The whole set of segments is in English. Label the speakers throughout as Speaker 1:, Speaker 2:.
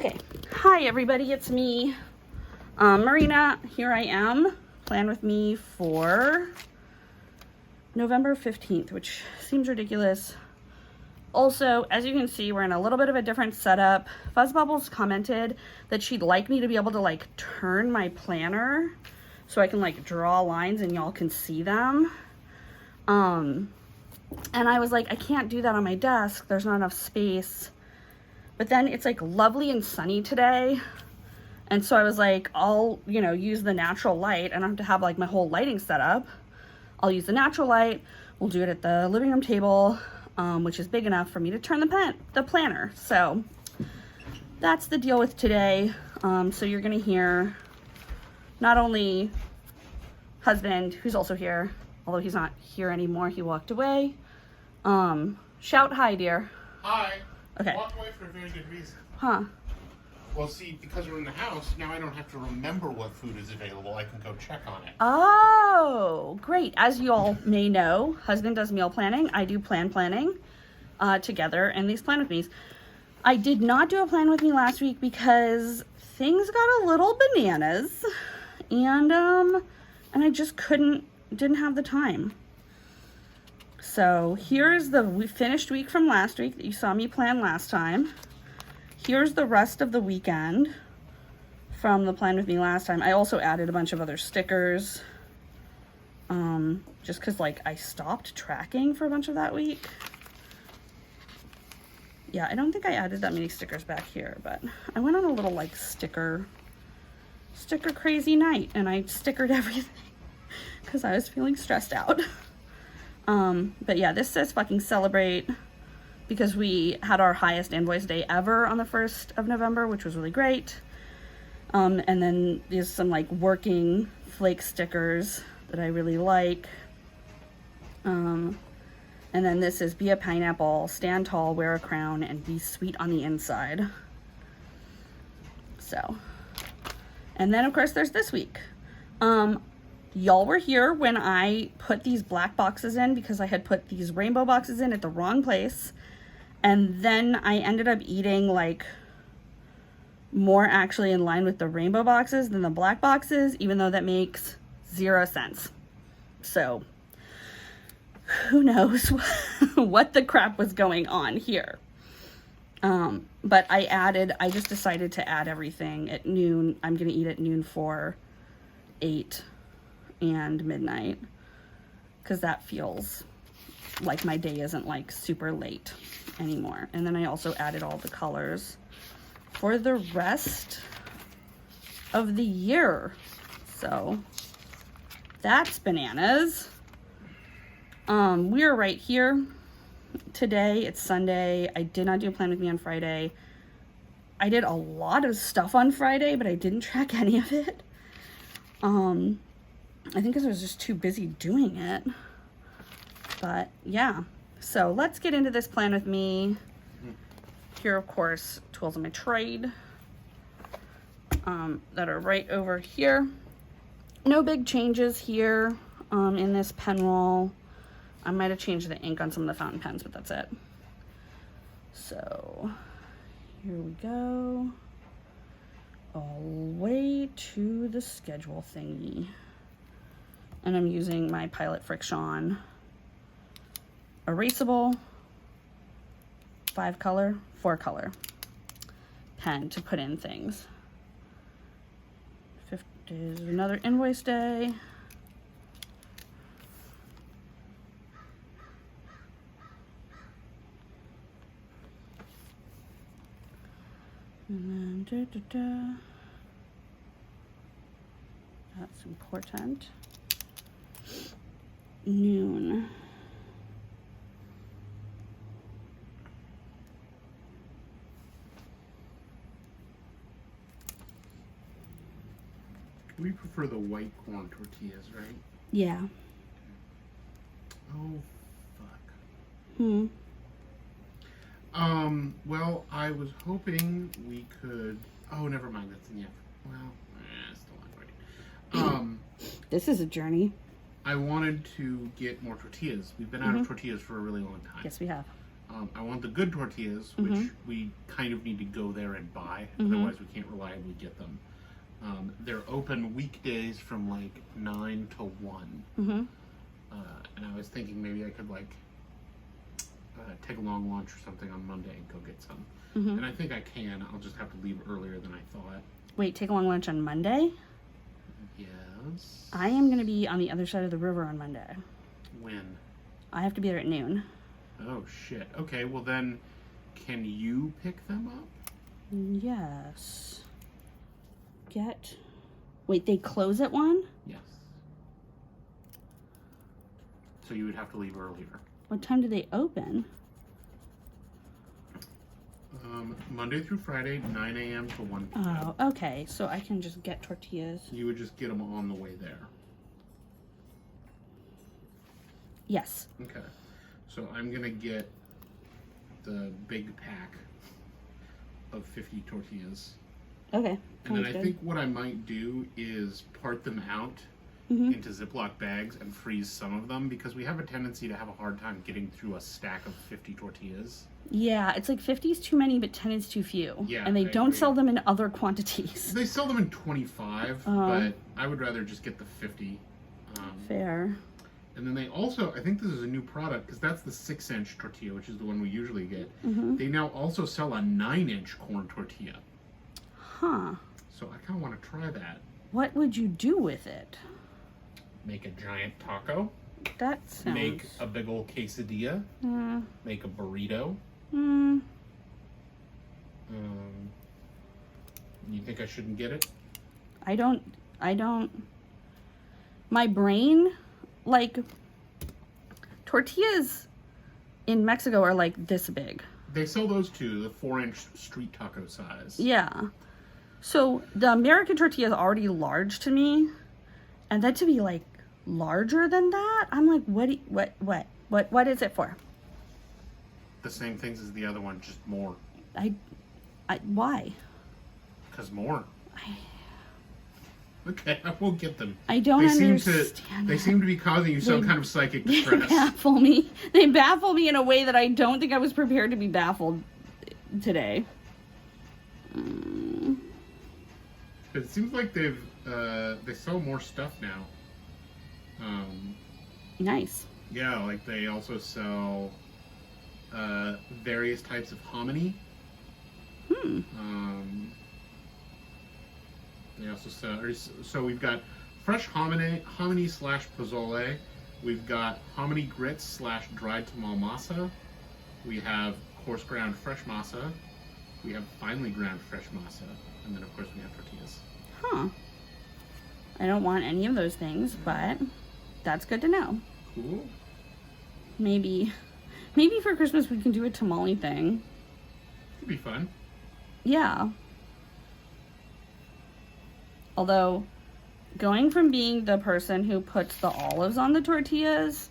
Speaker 1: Okay, hi everybody, it's me, Marina. Here I am. Plan with me for November 15th, which seems ridiculous. Also, as you can see, we're in a little bit of a different setup. Fuzzbubbles commented that she'd like me to be able to like turn my planner so I can like draw lines and y'all can see them. And I was like, I can't do that on my desk. There's not enough space. But then it's like lovely and sunny today. And so I was like, I'll, use the natural light. I don't have to have like my whole lighting set up. I'll use the natural light. We'll do it at the living room table, which is big enough for me to turn the planner. So that's the deal with today. So you're gonna hear not only husband, who's also here, although he's not here anymore, he walked away. Shout hi, dear.
Speaker 2: Hi.
Speaker 1: Okay.
Speaker 2: Walked away for a very good reason.
Speaker 1: Huh.
Speaker 2: Well, see, because we're in the house, now I don't have to remember what food is available. I can go check on it.
Speaker 1: Oh, great. As you all may know, husband does meal planning. I do planning together in these plan with me's. I did not do a plan with me last week because things got a little bananas and I just didn't have the time. So here's the finished week from last week that you saw me plan last time. Here's the rest of the weekend from the plan with me last time. I also added a bunch of other stickers, just because like I stopped tracking for a bunch of that week. Yeah, I don't think I added that many stickers back here, but I went on a little like sticker crazy night and I stickered everything because I was feeling stressed out. But yeah, this says fucking celebrate because we had our highest invoice day ever on the 1st of November, which was really great. And then there's some like working flake stickers that I really like. And then this is be a pineapple, stand tall, wear a crown, and be sweet on the inside. So, and then of course there's this week. Y'all were here when I put these black boxes in because I had put these rainbow boxes in at the wrong place. And then I ended up eating like more actually in line with the rainbow boxes than the black boxes, even though that makes 0 sense. So who knows what the crap was going on here. But I just decided to add everything at noon. I'm going to eat at noon for 8 and midnight because that feels like my day isn't like super late anymore. And then I also added all the colors for the rest of the year. So that's bananas. We're right here today. It's Sunday. I did not do a plan with me on Friday. I did a lot of stuff on Friday, but I didn't track any of it. I think because I was just too busy doing it. But yeah, so let's get into this plan with me. Here, of course, tools of my trade that are right over here. No big changes here in this pen roll. I might have changed the ink on some of the fountain pens, but that's it. So here we go. All the way to the schedule thingy. And I'm using my Pilot Friction erasable 4 color pen to put in things. 5th is another invoice day. And then that's important. Noon.
Speaker 2: We prefer the white corn tortillas, right?
Speaker 1: Yeah.
Speaker 2: Oh, fuck. Well, I was hoping we could... Oh, never mind. That's in the effort. Well, still not ready.
Speaker 1: This is a journey.
Speaker 2: I wanted to get more tortillas. We've been out of tortillas for a really long time.
Speaker 1: Yes, we have.
Speaker 2: I want the good tortillas, which we kind of need to go there and buy. Otherwise, we can't reliably get them. They're open weekdays from like 9 to 1. And I was thinking maybe I could like take a long lunch or something on Monday and go get some. And I think I can. I'll just have to leave earlier than I thought.
Speaker 1: Wait, take a long lunch on Monday?
Speaker 2: Yes.
Speaker 1: I am going to be on the other side of the river on Monday.
Speaker 2: When?
Speaker 1: I have to be there at noon.
Speaker 2: Oh, shit. Okay, well then, can you pick them up?
Speaker 1: Yes. Wait, they close at 1?
Speaker 2: Yes. So you would have to leave earlier.
Speaker 1: What time do they open?
Speaker 2: Monday through Friday, 9 a.m. to 1 p.m.
Speaker 1: Oh, okay. So I can just get tortillas.
Speaker 2: You would just get them on the way there.
Speaker 1: Yes.
Speaker 2: Okay. So I'm going to get the big pack of 50 tortillas.
Speaker 1: Okay.
Speaker 2: And then I think what I might do is part them out into Ziploc bags and freeze some of them, because we have a tendency to have a hard time getting through a stack of 50 tortillas.
Speaker 1: Yeah, it's like 50 is too many, but 10 is too few.
Speaker 2: Yeah,
Speaker 1: and they
Speaker 2: I
Speaker 1: don't
Speaker 2: agree.
Speaker 1: sell them in other quantities.
Speaker 2: They sell them in 25, but I would rather just get the 50.
Speaker 1: Fair.
Speaker 2: And then they also, I think this is a new product, because that's the 6-inch tortilla, which is the one we usually get. They now also sell a 9-inch corn tortilla.
Speaker 1: Huh.
Speaker 2: So I kind of want to try that.
Speaker 1: What would you do with it?
Speaker 2: Make a giant taco.
Speaker 1: That sounds...
Speaker 2: Make a big old quesadilla. Make a burrito. You think I shouldn't get it?
Speaker 1: I don't... My brain, like, tortillas in Mexico are like this big.
Speaker 2: They sell those too, the 4-inch street taco size.
Speaker 1: Yeah. So the American tortilla is already large to me, and then to be like larger than that, I'm like, what is it for?
Speaker 2: The same things as the other one, just more.
Speaker 1: Why?
Speaker 2: Because more. Okay, I won't get them.
Speaker 1: I don't understand.
Speaker 2: They seem to be causing you some kind of psychic distress.
Speaker 1: They baffle me. They baffle me in a way that I don't think I was prepared to be baffled today.
Speaker 2: It seems like they sell more stuff now.
Speaker 1: Nice.
Speaker 2: Yeah, like they also sell various types of hominy. They also sell, so we've got fresh hominy slash pozole. We've got hominy grits slash dried tamal masa. We have coarse ground fresh masa. We have finely ground fresh masa. And then of course we have tortillas.
Speaker 1: Huh. I don't want any of those things, but that's good to know.
Speaker 2: Cool.
Speaker 1: Maybe for Christmas we can do a tamale thing.
Speaker 2: Could be fun.
Speaker 1: Yeah. Although, going from being the person who puts the olives on the tortillas,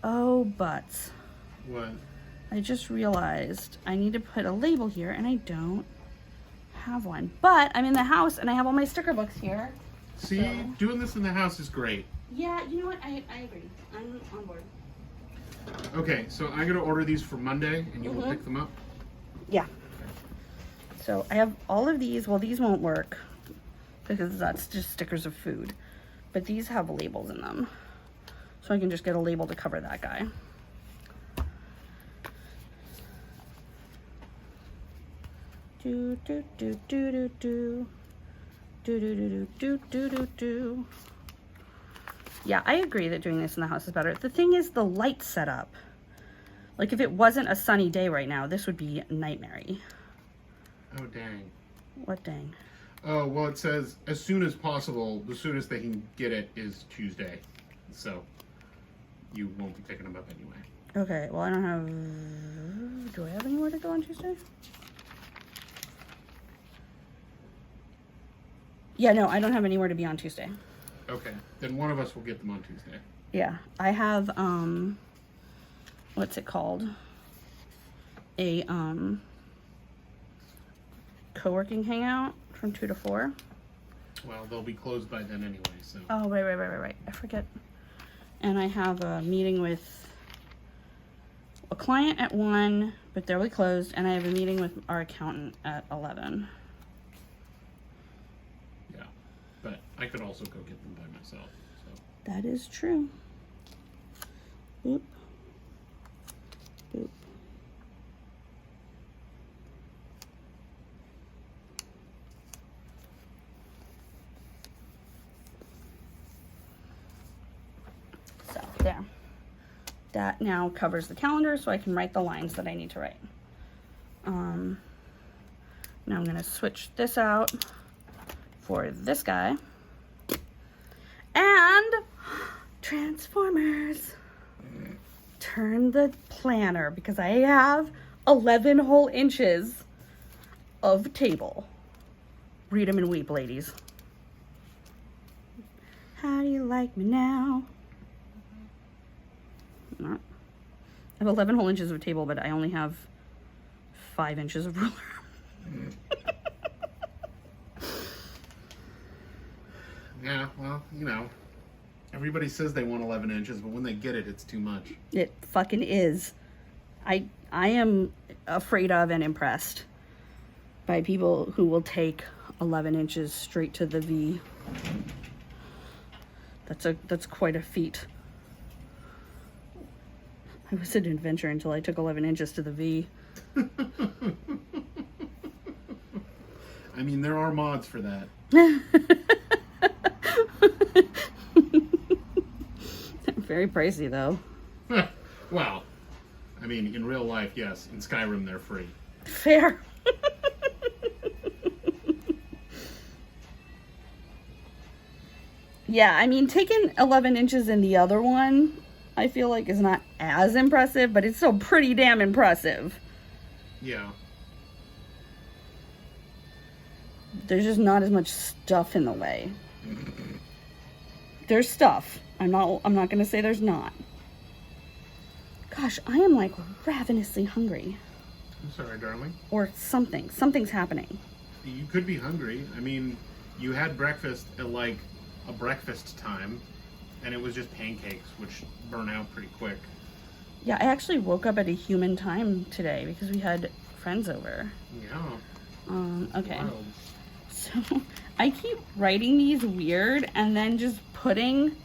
Speaker 1: oh, butts.
Speaker 2: What?
Speaker 1: I just realized I need to put a label here, and I don't have one. But I'm in the house, and I have all my sticker books here.
Speaker 2: See, doing this in the house is great.
Speaker 1: Yeah, you know what? I agree. I'm on board.
Speaker 2: Okay, so I'm going to order these for Monday, and you will pick them up?
Speaker 1: Yeah. So I have all of these. Well, these won't work because that's just stickers of food. But these have labels in them. So I can just get a label to cover that guy. Do do do do do do. Do do do do do do do. Yeah, I agree that doing this in the house is better. The thing is the light setup. Like if it wasn't a sunny day right now, this would be nightmare-y.
Speaker 2: Oh, dang.
Speaker 1: What dang?
Speaker 2: Oh, well, it says as soon as possible, the soonest they can get it is Tuesday. So you won't be picking them up anyway.
Speaker 1: Okay, well, I don't have... Do I have anywhere to go on Tuesday? Yeah, no, I don't have anywhere to be on Tuesday.
Speaker 2: Okay, then one of us will get them on Tuesday.
Speaker 1: Yeah, I have, what's it called? A, co-working hangout from 2 to 4.
Speaker 2: Well, they'll be closed by then anyway, so.
Speaker 1: Oh, right. I forget. And I have a meeting with a client at 1, but they're closed, and I have a meeting with our accountant at 11.
Speaker 2: Yeah, but I could also go get them by myself. So.
Speaker 1: That is true. Boop. Boop. So, there. That now covers the calendar, so I can write the lines that I need to write. Now I'm going to switch this out for this guy. And Transformers. Turn the planner, because I have 11 whole inches of table. Read 'em and weep, ladies. How do you like me now? I have 11 whole inches of table, but I only have 5 inches of ruler.
Speaker 2: Yeah, well, you know, everybody says they want 11 inches, but when they get it, it's too much.
Speaker 1: It fucking is. I am afraid of and impressed by people who will take 11 inches straight to the V. That's quite a feat. I was an adventure until I took 11 inches to the V.
Speaker 2: I mean, there are mods for that.
Speaker 1: Very pricey, though.
Speaker 2: Well, I mean, in real life, yes. In Skyrim, they're free.
Speaker 1: Fair. Yeah, I mean, taking 11 inches in the other one, I feel like is not as impressive, but it's still pretty damn impressive.
Speaker 2: Yeah.
Speaker 1: There's just not as much stuff in the way. There's stuff. I'm not going to say there's not. Gosh, I am like ravenously hungry.
Speaker 2: I'm sorry, darling.
Speaker 1: Or something. Something's happening.
Speaker 2: You could be hungry. I mean, you had breakfast at like a breakfast time, and it was just pancakes, which burn out pretty quick.
Speaker 1: Yeah, I actually woke up at a human time today because we had friends over.
Speaker 2: Yeah.
Speaker 1: Okay.
Speaker 2: Wild.
Speaker 1: So I keep writing these weird and then just putting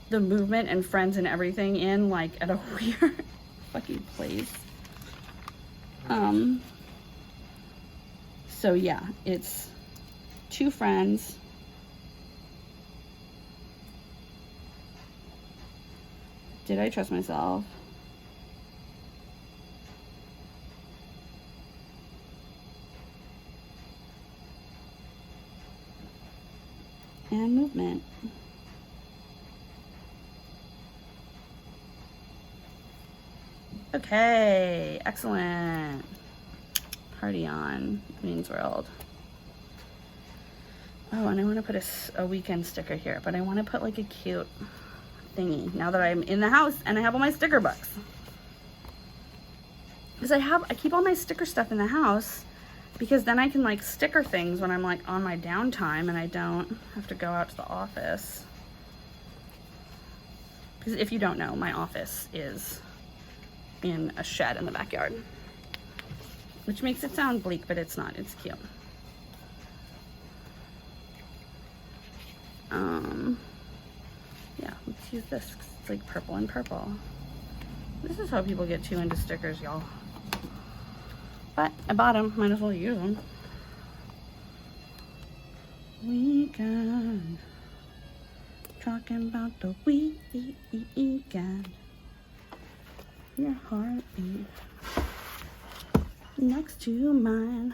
Speaker 1: the movement and friends and everything in like at a weird fucking place. So yeah, it's 2 friends. Did I trust myself? And movement. Okay, excellent. Party on, Queen's World. Oh, and I want to put a weekend sticker here, but I want to put like a cute thingy now that I'm in the house and I have all my sticker books. Because I keep all my sticker stuff in the house because then I can like sticker things when I'm like on my downtime and I don't have to go out to the office. Because if you don't know, my office is in a shed in the backyard. Which makes it sound bleak, but it's not. It's cute. Yeah, let's use this 'cause it's like purple and purple. This is how people get too into stickers, y'all. But I bought them. Might as well use them. Weekend. Talking about the weekend. Your heartbeat next to mine.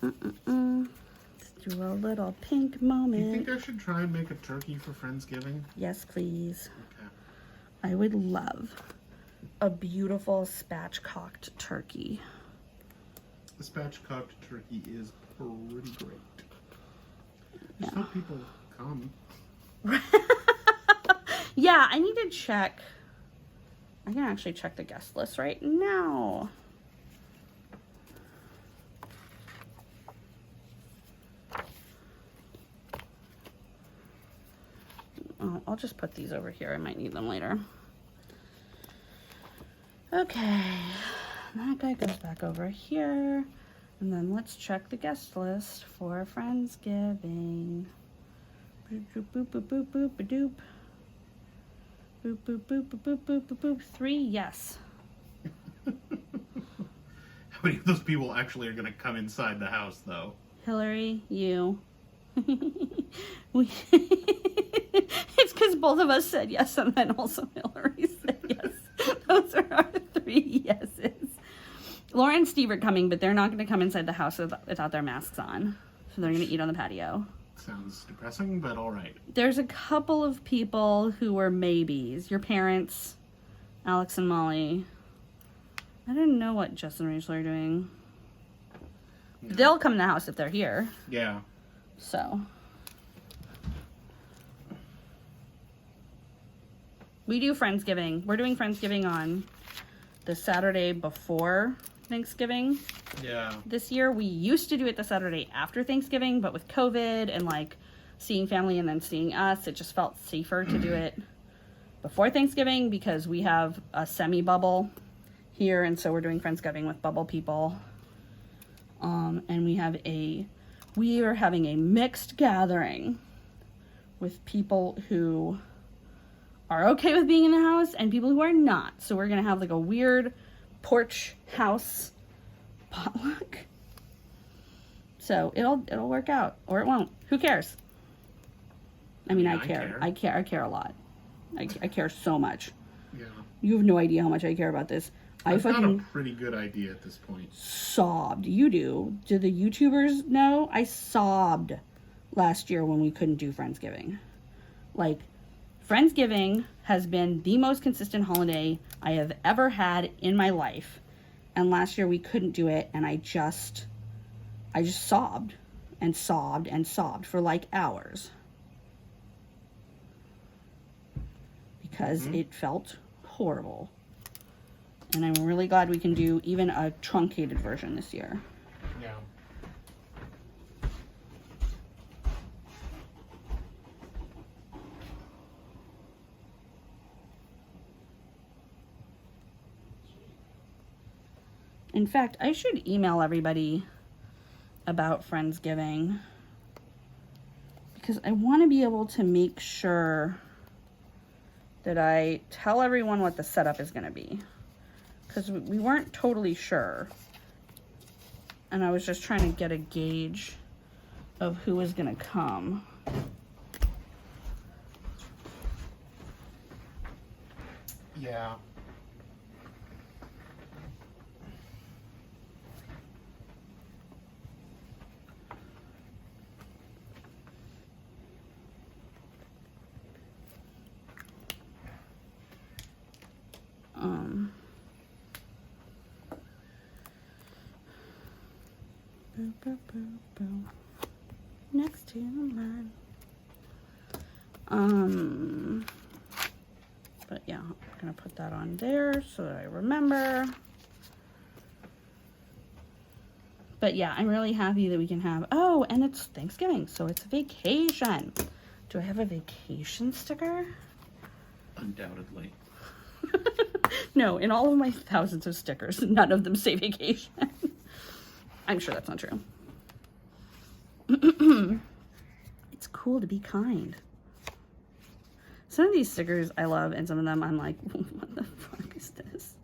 Speaker 1: Let's do a little pink moment.
Speaker 2: You think I should try and make a turkey for Friendsgiving?
Speaker 1: Yes, please.
Speaker 2: Okay.
Speaker 1: I would love a beautiful spatchcocked turkey.
Speaker 2: The spatchcocked turkey is pretty great.
Speaker 1: Yeah.
Speaker 2: Just hope people come.
Speaker 1: Yeah, I need to check. I can actually check the guest list right now. Oh, I'll just put these over here. I might need them later. Okay, that guy goes back over here. And then let's check the guest list for Friendsgiving. Boop, boop, boop, boop, boop, boop, boop, doop. Boop, boop, boop, boop, boop, boop, boop, boop. 3, yes.
Speaker 2: How many of those people actually are going to come inside the house, though?
Speaker 1: Hillary, you. It's because both of us said yes, and then also Hillary said yes. Those are our 3 yeses. Laura and Steve are coming, but they're not going to come inside the house without their masks on. So they're going to eat on the patio. Sounds
Speaker 2: depressing, but all right.
Speaker 1: There's a couple of people who were maybes. Your parents, Alex and Molly. I don't know what Jess and Rachel are doing. Yeah. They'll come in the house if they're here.
Speaker 2: Yeah.
Speaker 1: So. We do Friendsgiving. We're doing Friendsgiving on the Saturday before Thanksgiving.
Speaker 2: Yeah.
Speaker 1: This year, we used to do it the Saturday after Thanksgiving, but with COVID and like seeing family and then seeing us, it just felt safer to do it before Thanksgiving because we have a semi-bubble here, and so we're doing Friendsgiving with bubble people. And we are having a mixed gathering with people who are okay with being in the house and people who are not. So we're gonna have like a weird porch house potluck. So it'll work out, or it won't. Who cares? I mean, I care. I care a lot. I care so much.
Speaker 2: Yeah.
Speaker 1: You have no idea how much I care about this.
Speaker 2: I've got a pretty good idea at this point.
Speaker 1: Sobbed. You do. Do the YouTubers know? I sobbed last year when we couldn't do Friendsgiving. Like, Friendsgiving has been the most consistent holiday I have ever had in my life. And last year we couldn't do it, and I just sobbed and sobbed and sobbed for like hours. Because it felt horrible. And I'm really glad we can do even a truncated version this year.
Speaker 2: Yeah.
Speaker 1: In fact, I should email everybody about Friendsgiving because I want to be able to make sure that I tell everyone what the setup is going to be, because we weren't totally sure, and I was just trying to get a gauge of who was going to come.
Speaker 2: Yeah.
Speaker 1: Boop, boop, boop, boop. Next to mine. But yeah, I'm gonna put that on there so that I remember. But yeah, I'm really happy that we can have, oh, and it's Thanksgiving, so it's vacation. Do I have a vacation sticker?
Speaker 2: Undoubtedly.
Speaker 1: No, in all of my thousands of stickers, none of them say vacation. I'm sure that's not true. It's cool to be kind. Some of these stickers I love, and some of them I'm like, what the fuck is this?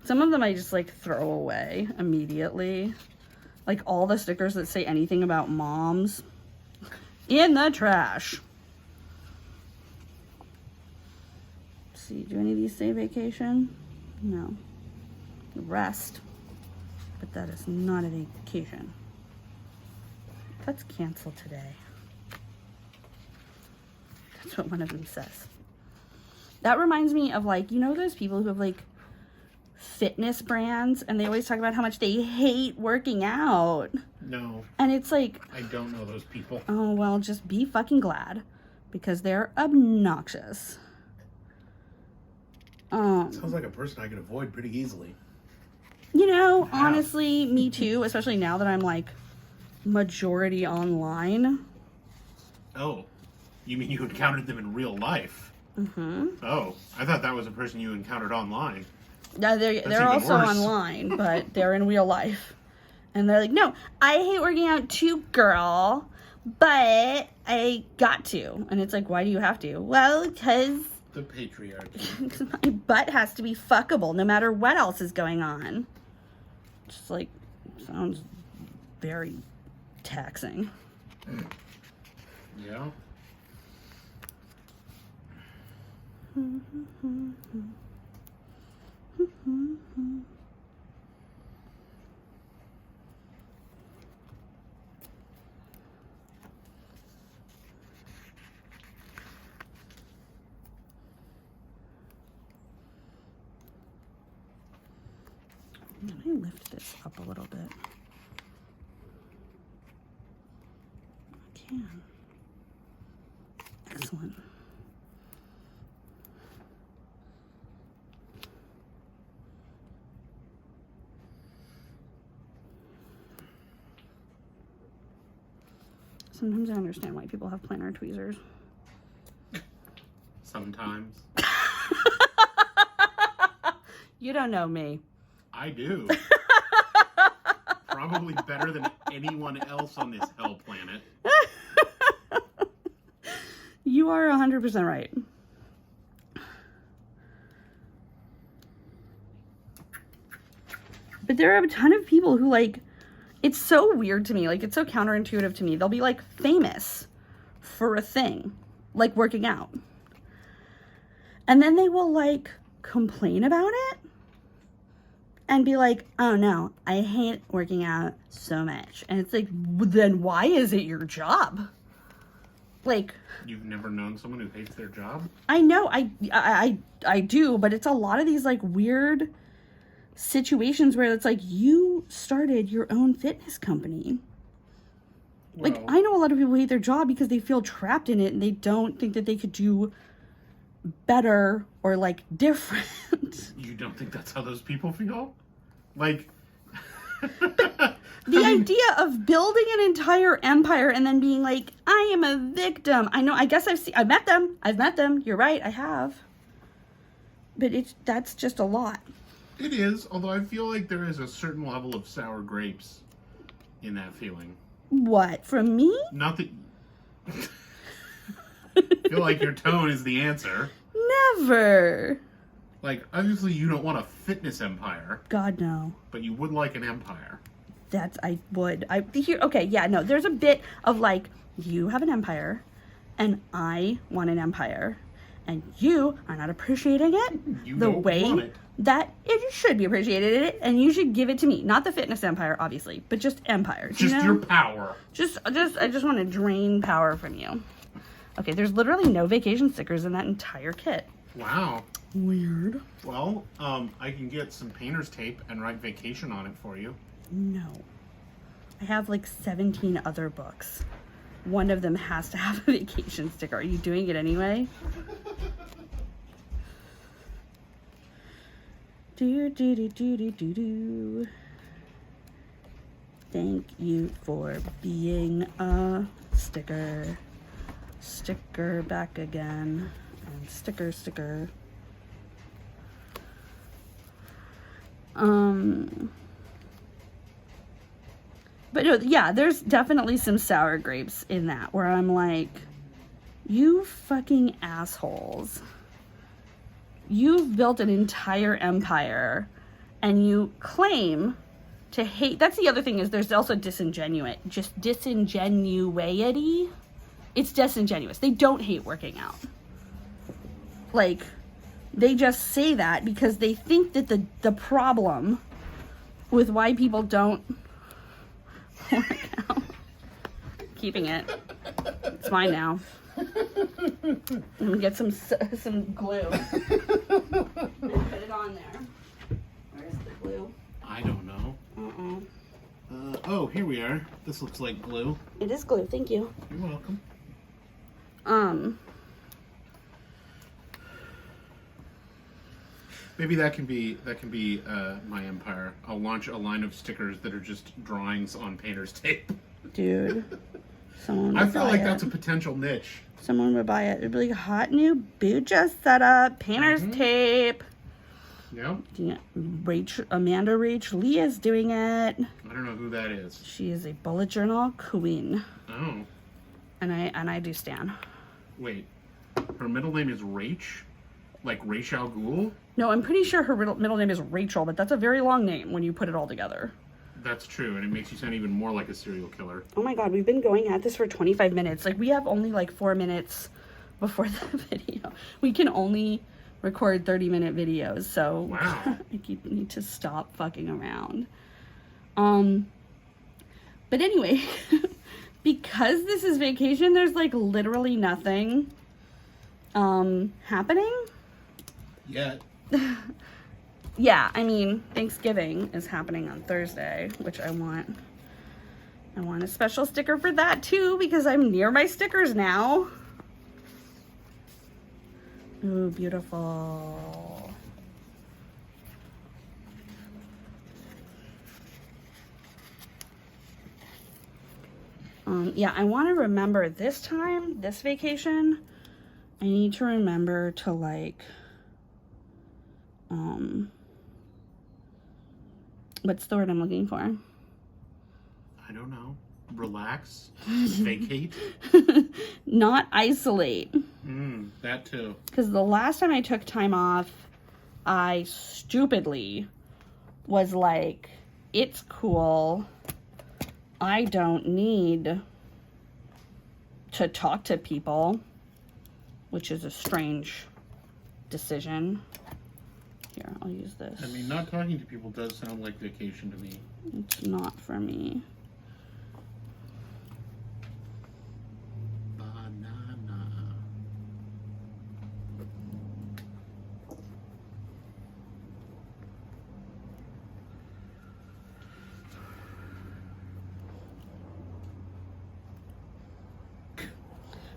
Speaker 1: Some of them I just like throw away immediately. Like all the stickers that say anything about moms, in the trash. Let's see, do any of these say vacation? No. Rest. But that is not a vacation. Let's cancel today. That's what one of them says. That reminds me of, like, you know those people who have like fitness brands and they always talk about how much they hate working out?
Speaker 2: No.
Speaker 1: And it's like,
Speaker 2: I don't know those people.
Speaker 1: Oh, well, just be fucking glad because they're obnoxious.
Speaker 2: Sounds like a person I could avoid pretty easily.
Speaker 1: You know, honestly, me too, especially now that I'm like majority online.
Speaker 2: Oh, you mean you encountered them in real life?
Speaker 1: Mm-hmm.
Speaker 2: Oh, I thought that was a person you encountered online.
Speaker 1: Yeah, they're also
Speaker 2: worse.
Speaker 1: online, but they're in real life. And they're like, no, I hate working out too, girl, but I got to. And it's like, why do you have to? Well, because
Speaker 2: The patriarchy.
Speaker 1: my butt has to be fuckable no matter what else is going on. Just like, sounds very taxing.
Speaker 2: Yeah.
Speaker 1: Can I lift this up a little bit? I can. Excellent. Sometimes I understand why people have plantar tweezers.
Speaker 2: Sometimes.
Speaker 1: You don't know me.
Speaker 2: I do. Probably better than anyone else on this hell planet.
Speaker 1: You are 100% right. But there are a ton of people who, like, it's so weird to me. Like, it's so counterintuitive to me. They'll be, like, famous for a thing, like working out. And then they will, like, complain about it and be like, oh, no, I hate working out so much. And it's like, then why is it your job? Like,
Speaker 2: You've never known someone who hates their job?
Speaker 1: I know, I do, but it's a lot of these, like, weird situations where it's like, you started your own fitness company.
Speaker 2: Well,
Speaker 1: Like, I know a lot of people hate their job because they feel trapped in it and they don't think that they could do better or, like, different.
Speaker 2: You don't think that's how those people feel? Like...
Speaker 1: The idea of building an entire empire and then being like, I am a victim. I know, I guess I've met them. You're right, I have. But that's just a lot.
Speaker 2: It is, although I feel like there is a certain level of sour grapes in that feeling.
Speaker 1: What, from me?
Speaker 2: Not that... I feel like your tone is the answer.
Speaker 1: Never.
Speaker 2: Like, obviously you don't want a fitness empire,
Speaker 1: God, no.
Speaker 2: but you would like an empire.
Speaker 1: Okay, yeah, no, there's a bit of like, you have an empire, and I want an empire, and you are not appreciating it
Speaker 2: You
Speaker 1: the
Speaker 2: don't
Speaker 1: way
Speaker 2: want it.
Speaker 1: that it should be appreciated, and you should give it to me. Not the fitness empire, obviously, but just empire.
Speaker 2: Just
Speaker 1: you know?
Speaker 2: your power.
Speaker 1: I just want to drain power from you. Okay, there's literally no vacation stickers in that entire kit.
Speaker 2: Wow.
Speaker 1: Weird.
Speaker 2: Well, I can get some painter's tape and write vacation on it for you.
Speaker 1: No. I have like 17 other books. One of them has to have a vacation sticker. Are you doing it anyway? Do. Thank you for being a sticker. Sticker back again. And sticker. But no, yeah, there's definitely some sour grapes in that where I'm like, you fucking assholes. You've built an entire empire and you claim to hate. That's the other thing, is there's also disingenuity. It's disingenuous. They don't hate working out. Like, they just say that because they think that the problem with why people don't work out. Keeping it. It's mine now. I'm gonna get some glue. Put it on there. Where's the glue?
Speaker 2: I don't know. Oh, here we are. This looks like glue.
Speaker 1: It is glue. Thank you.
Speaker 2: You're welcome. Maybe that can be my empire. I'll launch a line of stickers that are just drawings on painter's tape.
Speaker 1: Dude. Someone
Speaker 2: I
Speaker 1: would
Speaker 2: feel
Speaker 1: buy
Speaker 2: like
Speaker 1: it.
Speaker 2: that's a potential niche.
Speaker 1: Someone would buy it. It'd be like hot new Buja setup, painter's tape.
Speaker 2: Yep.
Speaker 1: Yeah, Amanda Rach Lee is doing it.
Speaker 2: I don't know who that is.
Speaker 1: She is a bullet journal queen.
Speaker 2: Oh.
Speaker 1: And I do stan.
Speaker 2: Wait. Her middle name is Rach? Like Ra's al Ghul?
Speaker 1: No, I'm pretty sure her middle name is Rachel, but that's a very long name when you put it all together.
Speaker 2: That's true, and it makes you sound even more like a serial killer.
Speaker 1: Oh my god, we've been going at this for 25 minutes. Like, we have only like 4 minutes before the video. We can only record 30-minute videos, so
Speaker 2: wow.
Speaker 1: I need to stop fucking around. But anyway, because this is vacation, there's like literally nothing happening.
Speaker 2: Yet.
Speaker 1: Yeah, I mean, Thanksgiving is happening on Thursday, which I want a special sticker for that too, because I'm near my stickers now. Ooh, beautiful. Yeah, I want to remember this time, this vacation, I need to remember to like, what's the word I'm looking for?
Speaker 2: I don't know. Relax. Vacate.
Speaker 1: Not isolate.
Speaker 2: That too.
Speaker 1: Because the last time I took time off, I stupidly was like, it's cool. I don't need to talk to people, which is a strange decision. Here, I'll use this.
Speaker 2: I mean, not talking to people does sound like vacation to me.
Speaker 1: It's not for me.
Speaker 2: Banana.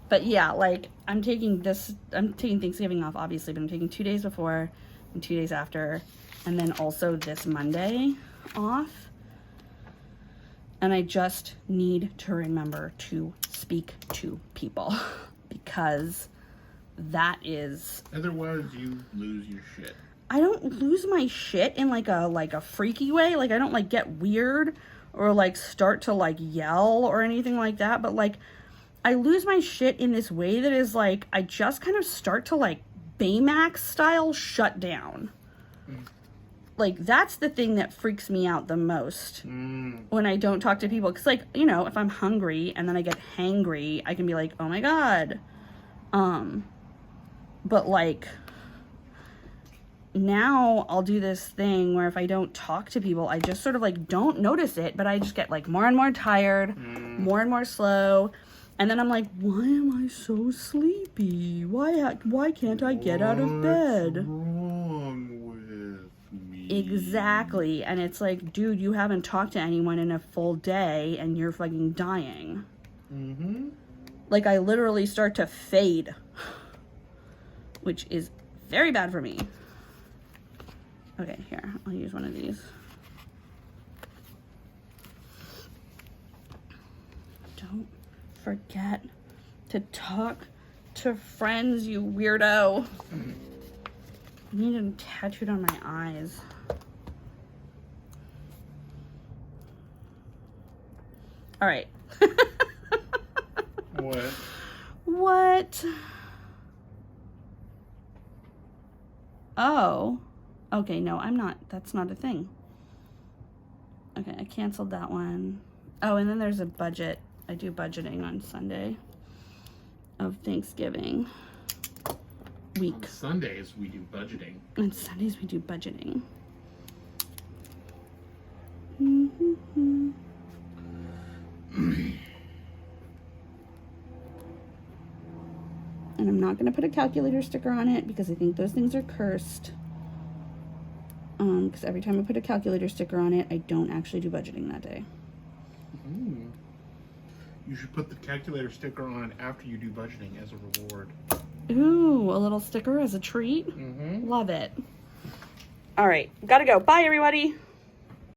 Speaker 1: But yeah, like, I'm taking Thanksgiving off, obviously, but I'm taking 2 days before and 2 days after, and then also this Monday off. And I just need to remember to speak to people because that is...
Speaker 2: Otherwise, you lose your shit.
Speaker 1: I don't lose my shit in like a freaky way. Like, I don't like get weird or like start to like yell or anything like that. But like, I lose my shit in this way that is like, I just kind of start to like Baymax style shut down. Like, that's the thing that freaks me out the most when I don't talk to people. Because, like, you know, if I'm hungry and then I get hangry, I can be like, oh my god. But, like, now I'll do this thing where if I don't talk to people, I just sort of, like, don't notice it. But I just get, like, more and more tired, more and more slow. And then I'm like, why am I so sleepy? Why can't I get out of bed?
Speaker 2: What's wrong with me?
Speaker 1: Exactly. And it's like, dude, you haven't talked to anyone in a full day and you're fucking dying. Like, I literally start to fade, which is very bad for me. Okay, here, I'll use one of these. Don't forget to talk to friends, you weirdo. I need them tattooed on my eyes. All right.
Speaker 2: What?
Speaker 1: What? Oh. Okay, no, I'm not. That's not a thing. Okay, I canceled that one. Oh, and then there's a budget. I do budgeting on Sunday of Thanksgiving week.
Speaker 2: On Sundays, we do budgeting.
Speaker 1: On Sundays, we do budgeting. And I'm not going to put a calculator sticker on it because I think those things are cursed. Because every time I put a calculator sticker on it, I don't actually do budgeting that day.
Speaker 2: You should put the calculator sticker on after you do budgeting as a reward.
Speaker 1: Ooh, a little sticker as a treat. Love it. All right, gotta go. Bye, everybody.